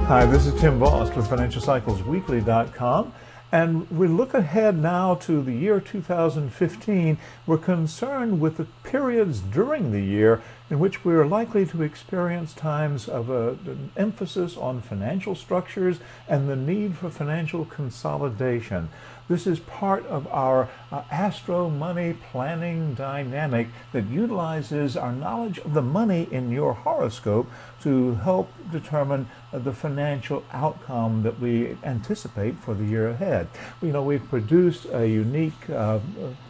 Hi, this is Tim Bost with FinancialCyclesWeekly.com, and we look ahead now to the year 2015. We're concerned with the periods during the year in which we are likely to experience times of an emphasis on financial structures and the need for financial consolidation. This is part of our astro-money planning dynamic that utilizes our knowledge of the money in your horoscope to help determine the financial outcome that we anticipate for the year ahead. We've produced a unique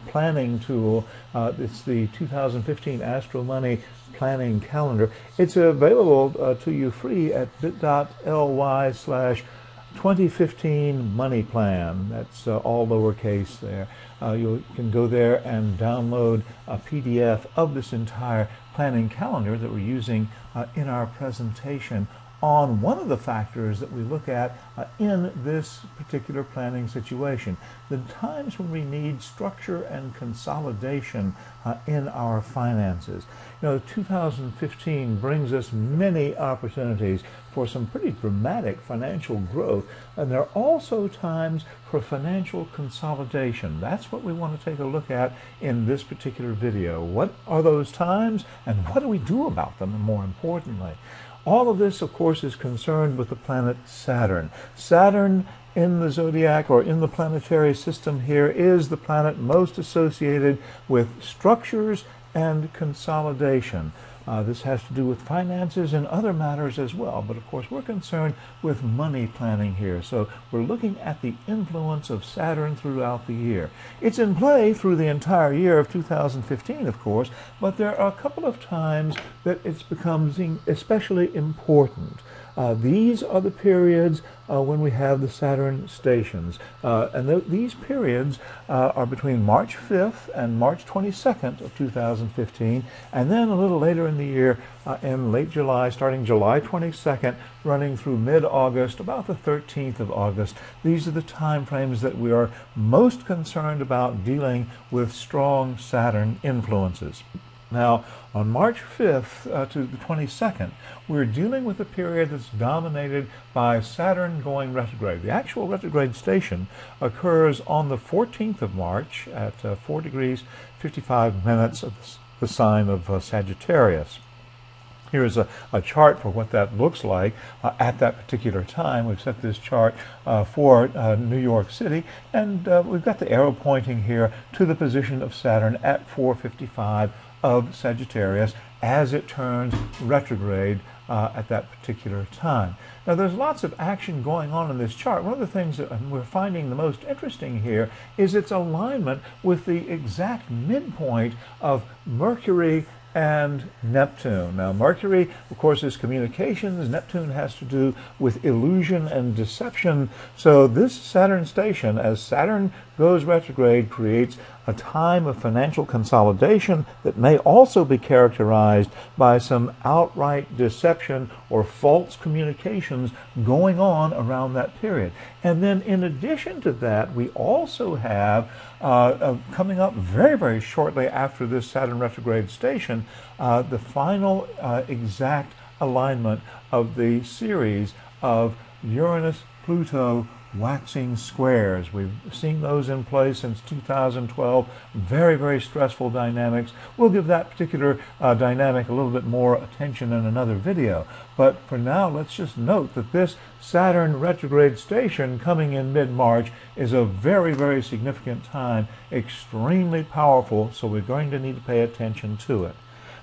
planning tool. It's the 2015 Astro-Money Planning Calendar. It's available to you free at bit.ly/2015 money plan. That's all lowercase there. You can go there and download a PDF of this entire planning calendar that we're using in our presentation on one of the factors that we look at in this particular planning situation, the times when we need structure and consolidation in our finances. 2015 brings us many opportunities for some pretty dramatic financial growth, and there are also times for financial consolidation. That's what we want to take a look at in this particular video. What are those times, and what do we do about them, and more importantly? All of this, of course, is concerned with the planet Saturn. Saturn in the zodiac, or in the planetary system here, is the planet most associated with structures and consolidation. This has to do with finances and other matters as well, but of course we're concerned with money planning here. So we're looking at the influence of Saturn throughout the year. It's in play through the entire year of 2015, of course, but there are a couple of times that it's becoming especially important. These are the periods when we have the Saturn stations. These periods are between March 5th and March 22nd of 2015, and then a little later in the year in late July, starting July 22nd, running through mid-August, about the 13th of August. These are the time frames that we are most concerned about dealing with strong Saturn influences. Now, on March 5th to the 22nd, we're dealing with a period that's dominated by Saturn going retrograde. The actual retrograde station occurs on the 14th of March at 4 degrees 55 minutes of the sign of Sagittarius. Here's a chart for what that looks like at that particular time. We've set this chart for New York City, and we've got the arrow pointing here to the position of Saturn at 4:55 of Sagittarius as it turns retrograde at that particular time. Now, there's lots of action going on in this chart. One of the things that we're finding the most interesting here is its alignment with the exact midpoint of Mercury and Neptune. Now, Mercury, of course, is communications. Neptune has to do with illusion and deception. So this Saturn station, as Saturn goes retrograde, creates a time of financial consolidation that may also be characterized by some outright deception or false communications going on around that period. And then in addition to that, we also have coming up very, very shortly after this Saturn retrograde station, the final exact alignment of the series of Uranus-Pluto waxing squares. We've seen those in place since 2012. Very, very stressful dynamics. We'll give that particular dynamic a little bit more attention in another video. But for now, let's just note that this Saturn retrograde station coming in mid-March is a very, very significant time, extremely powerful, so we're going to need to pay attention to it.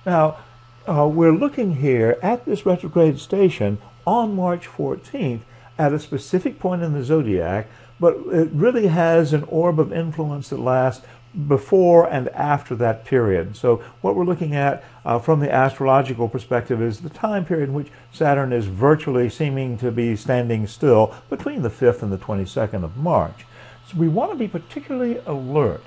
Now, we're looking here at this retrograde station on March 14th at a specific point in the zodiac, but it really has an orb of influence that lasts before and after that period. So what we're looking at from the astrological perspective is the time period in which Saturn is virtually seeming to be standing still between the 5th and the 22nd of March. So we want to be particularly alert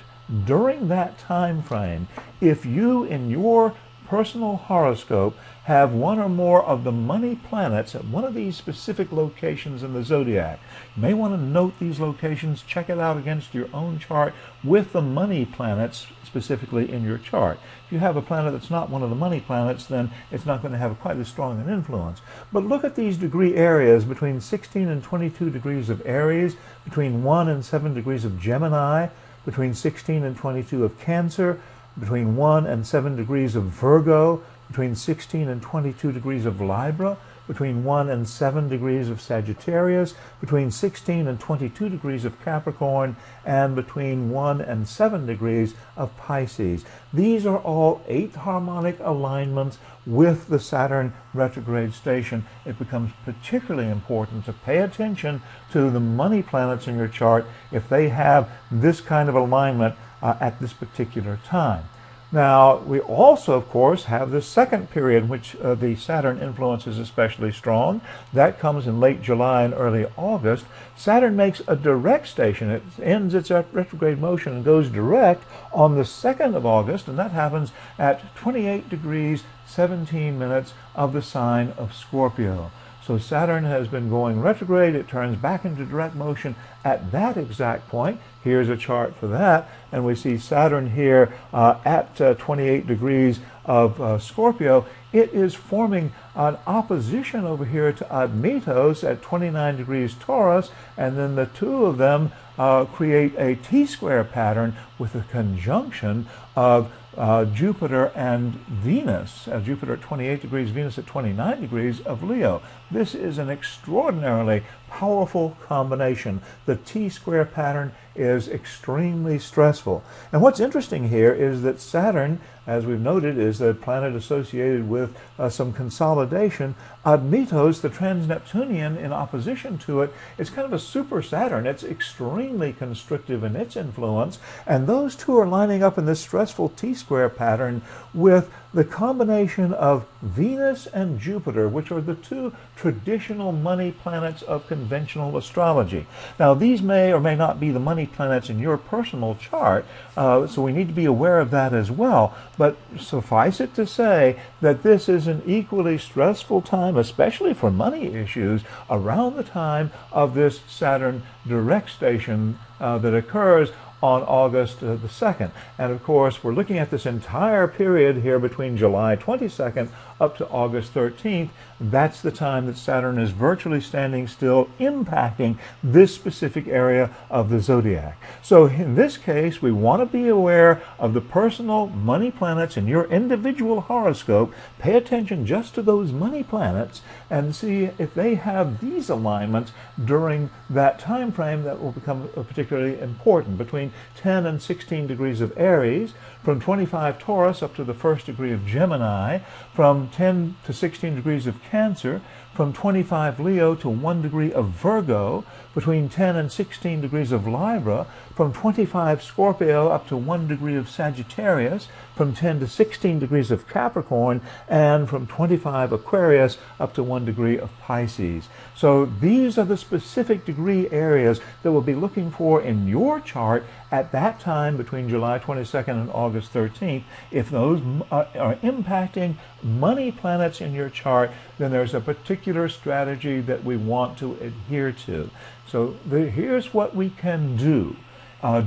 during that time frame if you, in your personal horoscope have one or more of the money planets at one of these specific locations in the zodiac. You may want to note these locations, check it out against your own chart with the money planets specifically in your chart. If you have a planet that's not one of the money planets, then it's not going to have quite as strong an influence. But look at these degree areas between 16 and 22 degrees of Aries, between 1 and 7 degrees of Gemini, between 16 and 22 of Cancer, between 1 and 7 degrees of Virgo, between 16 and 22 degrees of Libra, between 1 and 7 degrees of Sagittarius, between 16 and 22 degrees of Capricorn, and between 1 and 7 degrees of Pisces. These are all 8th harmonic alignments with the Saturn retrograde station. It becomes particularly important to pay attention to the money planets in your chart if they have this kind of alignment at this particular time. Now, we also, of course, have the second period in which the Saturn influence is especially strong. That comes in late July and early August. Saturn makes a direct station. It ends its retrograde motion and goes direct on the 2nd of August, and that happens at 28 degrees 17 minutes of the sign of Scorpio. So Saturn has been going retrograde. It turns back into direct motion at that exact point. Here's a chart for that. And we see Saturn here at 28 degrees of Scorpio. It is forming an opposition over here to Admetos at 29 degrees Taurus. And then the two of them create a T-square pattern with a conjunction of Jupiter and Venus. Jupiter at 28 degrees, Venus at 29 degrees of Leo. This is an extraordinarily powerful combination. The T-square pattern is extremely stressful. And what's interesting here is that Saturn, as we've noted, is a planet associated with some consolidation. Admetos, the trans-Neptunian, in opposition to it, is kind of a super Saturn. It's extremely constrictive in its influence, and those two are lining up in this stressful T-square pattern with the combination of Venus and Jupiter, which are the two traditional money planets of conventional astrology. Now, these may or may not be the money planets in your personal chart, so we need to be aware of that as well. But suffice it to say that this is an equally stressful time, especially for money issues, around the time of this Saturn direct station that occurs on August the 2nd. And of course, we're looking at this entire period here between July 22nd up to August 13th. That's the time that Saturn is virtually standing still, impacting this specific area of the zodiac. So in this case, we want to be aware of the personal money planets in your individual horoscope. Pay attention just to those money planets and see if they have these alignments during that time frame. That will become particularly important. Between 10 and 16 degrees of Aries, from 25 Taurus up to the 1st degree of Gemini, from 10 to 16 degrees of Cancer, from 25 Leo to 1 degree of Virgo, between 10 and 16 degrees of Libra, from 25 Scorpio up to 1 degree of Sagittarius, from 10 to 16 degrees of Capricorn, and from 25 Aquarius up to 1 degree of Pisces. So these are the specific degree areas that we'll be looking for in your chart at that time between July 22nd and August 13th. If those are impacting money planets in your chart, then there's a particular strategy that we want to adhere to. So here's what we can do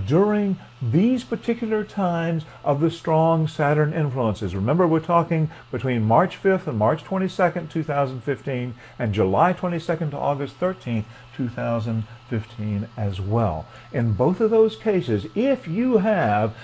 during these particular times of the strong Saturn influences. Remember, we're talking between March 5th and March 22nd, 2015, and July 22nd to August 13th, 2015 as well. In both of those cases, if you have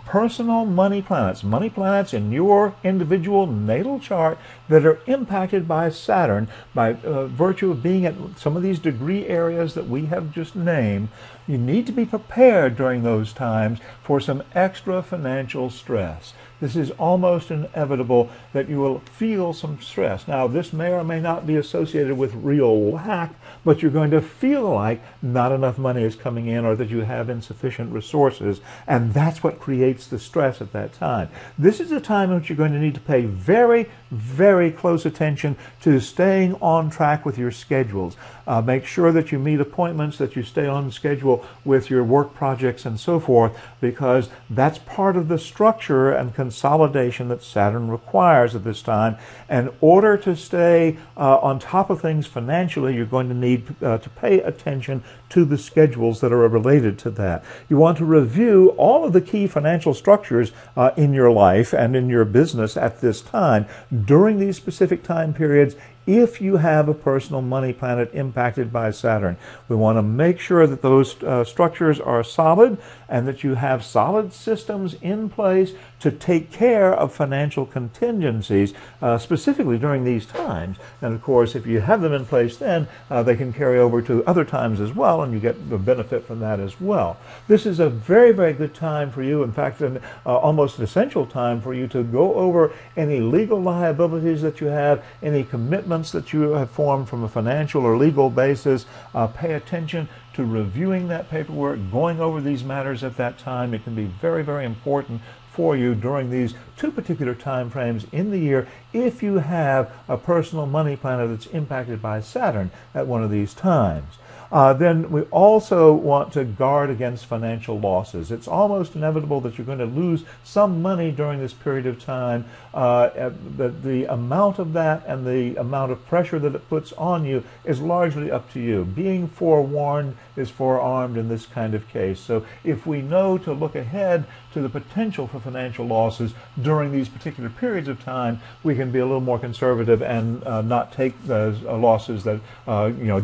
personal money planets in your individual natal chart that are impacted by Saturn by virtue of being at some of these degree areas that we have just named, you need to be prepared during those times for some extra financial stress. This is almost inevitable that you will feel some stress. Now, this may or may not be associated with real lack, but you're going to feel like not enough money is coming in or that you have insufficient resources, and that's what creates the stress at that time. This is a time in which you're going to need to pay very, very close attention to staying on track with your schedules. Make sure that you meet appointments, that you stay on schedule with your work projects and so forth, because that's part of the structure and consolidation that Saturn requires at this time. In order to stay on top of things financially, you're going to need to pay attention to the schedules that are related to that. You want to review all of the key financial structures in your life and in your business at this time during these specific time periods. If you have a personal money planet impacted by Saturn, we want to make sure that those structures are solid and that you have solid systems in place to take care of financial contingencies, specifically during these times. And of course, if you have them in place then, they can carry over to other times as well, and you get the benefit from that as well. This is a very, very good time for you. In fact, almost an essential time for you to go over any legal liabilities that you have, any commitments that you have formed from a financial or legal basis. Pay attention to reviewing that paperwork, going over these matters at that time. It can be very, very important for you during these two particular time frames in the year if you have a personal money planet that's impacted by Saturn at one of these times. Then we also want to guard against financial losses. It's almost inevitable that you're going to lose some money during this period of time. The amount of that and the amount of pressure that it puts on you is largely up to you. Being forewarned is forearmed in this kind of case. So if we know to look ahead to the potential for financial losses during these particular periods of time, we can be a little more conservative and not take those losses that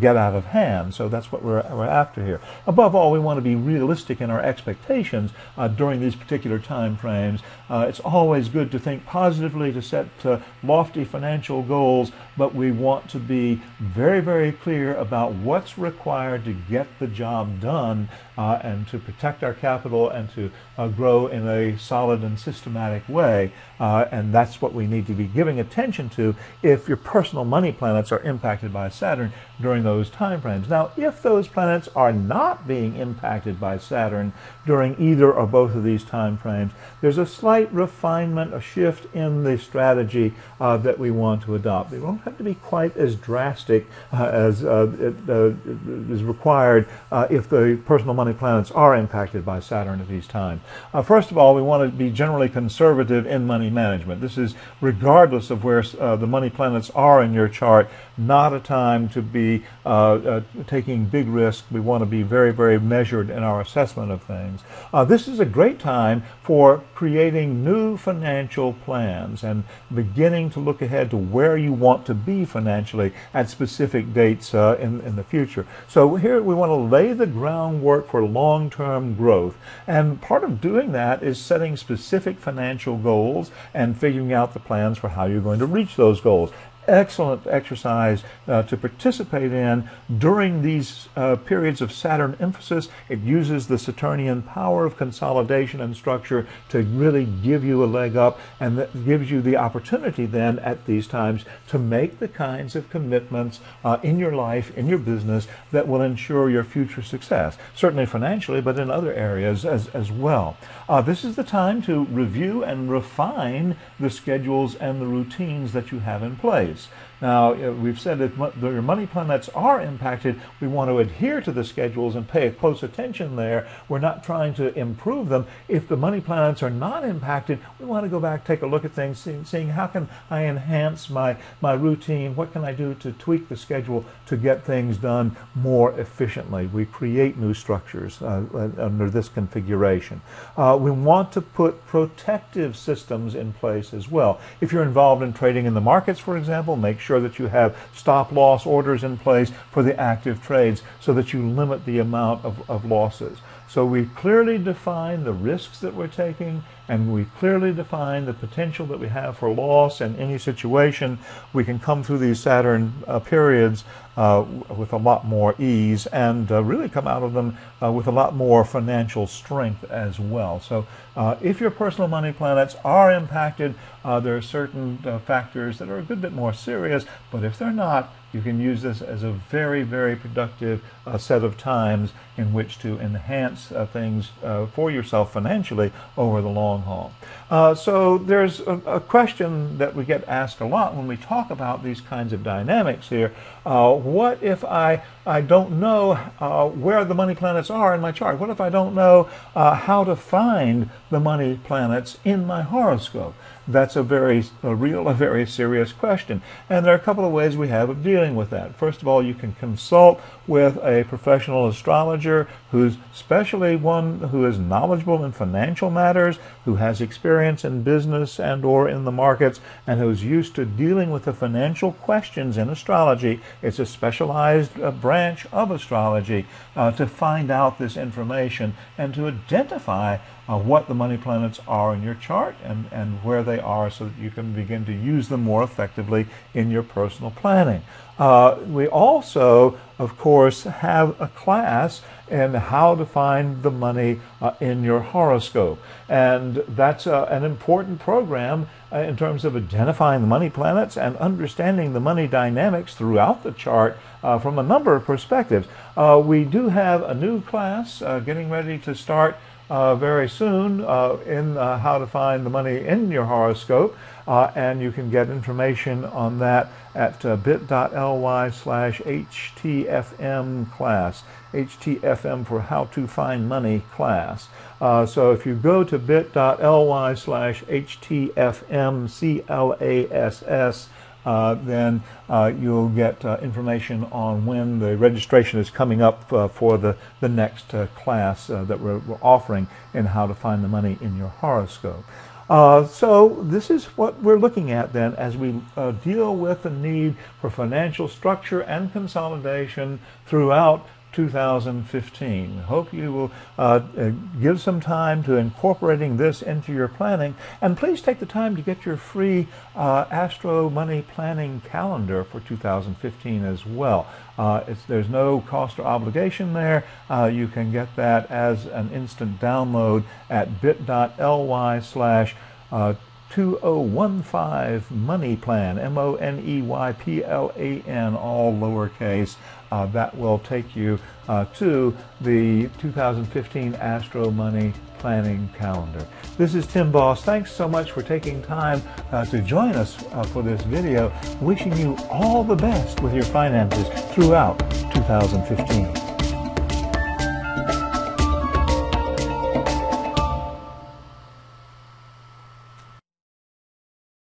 get out of hand. So that's what we're after here. Above all, we want to be realistic in our expectations during these particular time frames. It's always good to think positively, to set lofty financial goals, but we want to be very, very clear about what's required to get the job done and to protect our capital and to grow in a solid and systematic way. And that's what we need to be giving attention to if your personal money planets are impacted by Saturn during those time frames. Now, if those planets are not being impacted by Saturn during either or both of these time frames, there's a slight refinement, a shift in the strategy that we want to adopt. They won't have to be quite as drastic as is required if the personal money planets are impacted by Saturn at these times. First of all, we want to be generally conservative in money management. This is regardless of where the money planets are in your chart, not a time to be taking big risks. We want to be very, very measured in our assessment of things. This is a great time for creating new financial plans and beginning to look ahead to where you want to be financially at specific dates in the future. So here we want to lay the groundwork for long-term growth. And part of doing that is setting specific financial goals and figuring out the plans for how you're going to reach those goals. Excellent exercise to participate in during these periods of Saturn emphasis. It uses the Saturnian power of consolidation and structure to really give you a leg up, and that gives you the opportunity then at these times to make the kinds of commitments in your life, in your business, that will ensure your future success, certainly financially, but in other areas as well. This is the time to review and refine the schedules and the routines that you have in place. Now, we've said if your money planets are impacted, we want to adhere to the schedules and pay close attention there. We're not trying to improve them. If the money planets are not impacted, we want to go back, take a look at things, seeing how can I enhance my routine, what can I do to tweak the schedule to get things done more efficiently. We create new structures under this configuration. We want to put protective systems in place as well. If you're involved in trading in the markets, for example, make sure that you have stop-loss orders in place for the active trades so that you limit the amount of losses. So we clearly define the risks that we're taking, and we clearly define the potential that we have for loss in any situation. We can come through these Saturn periods with a lot more ease and really come out of them with a lot more financial strength as well. So if your personal money planets are impacted, there are certain factors that are a good bit more serious, but if they're not, you can use this as a very, very productive set of times in which to enhance things for yourself financially over the long haul. So there's a question that we get asked a lot when we talk about these kinds of dynamics here. What if I don't know where the money planets are in my chart? What if I don't know how to find the money planets in my horoscope? That's a very real, a very serious question. And there are a couple of ways we have of dealing with that. First of all, you can consult with a professional astrologer who's especially one who is knowledgeable in financial matters, who has experience in business and or in the markets, and who's used to dealing with the financial questions in astrology. It's a specialized branch of astrology to find out this information and to identify what the money planets are in your chart and where they are, so that you can begin to use them more effectively in your personal planning. We also, of course, have a class in how to find the money in your horoscope. And that's an important program in terms of identifying the money planets and understanding the money dynamics throughout the chart from a number of perspectives. We do have a new class getting ready to start very soon in how to find the money in your horoscope, and you can get information on that at bit.ly/HTFM class, HTFM for How to Find Money class. So if you go to bit.ly/HTFM CLASS, then you'll get information on when the registration is coming up for the next class that we're offering in how to find the money in your horoscope. So this is what we're looking at then as we deal with the need for financial structure and consolidation throughout 2015. Hope you will give some time to incorporating this into your planning, and please take the time to get your free Astro-Money Planning Calendar for 2015 as well. There's no cost or obligation there. You can get that as an instant download at bit.ly/2015 Money Plan, MONEYPLAN, all lowercase. That will take you to the 2015 Astro Money Planning Calendar. This is Tim Bost. Thanks so much for taking time to join us for this video. Wishing you all the best with your finances throughout 2015.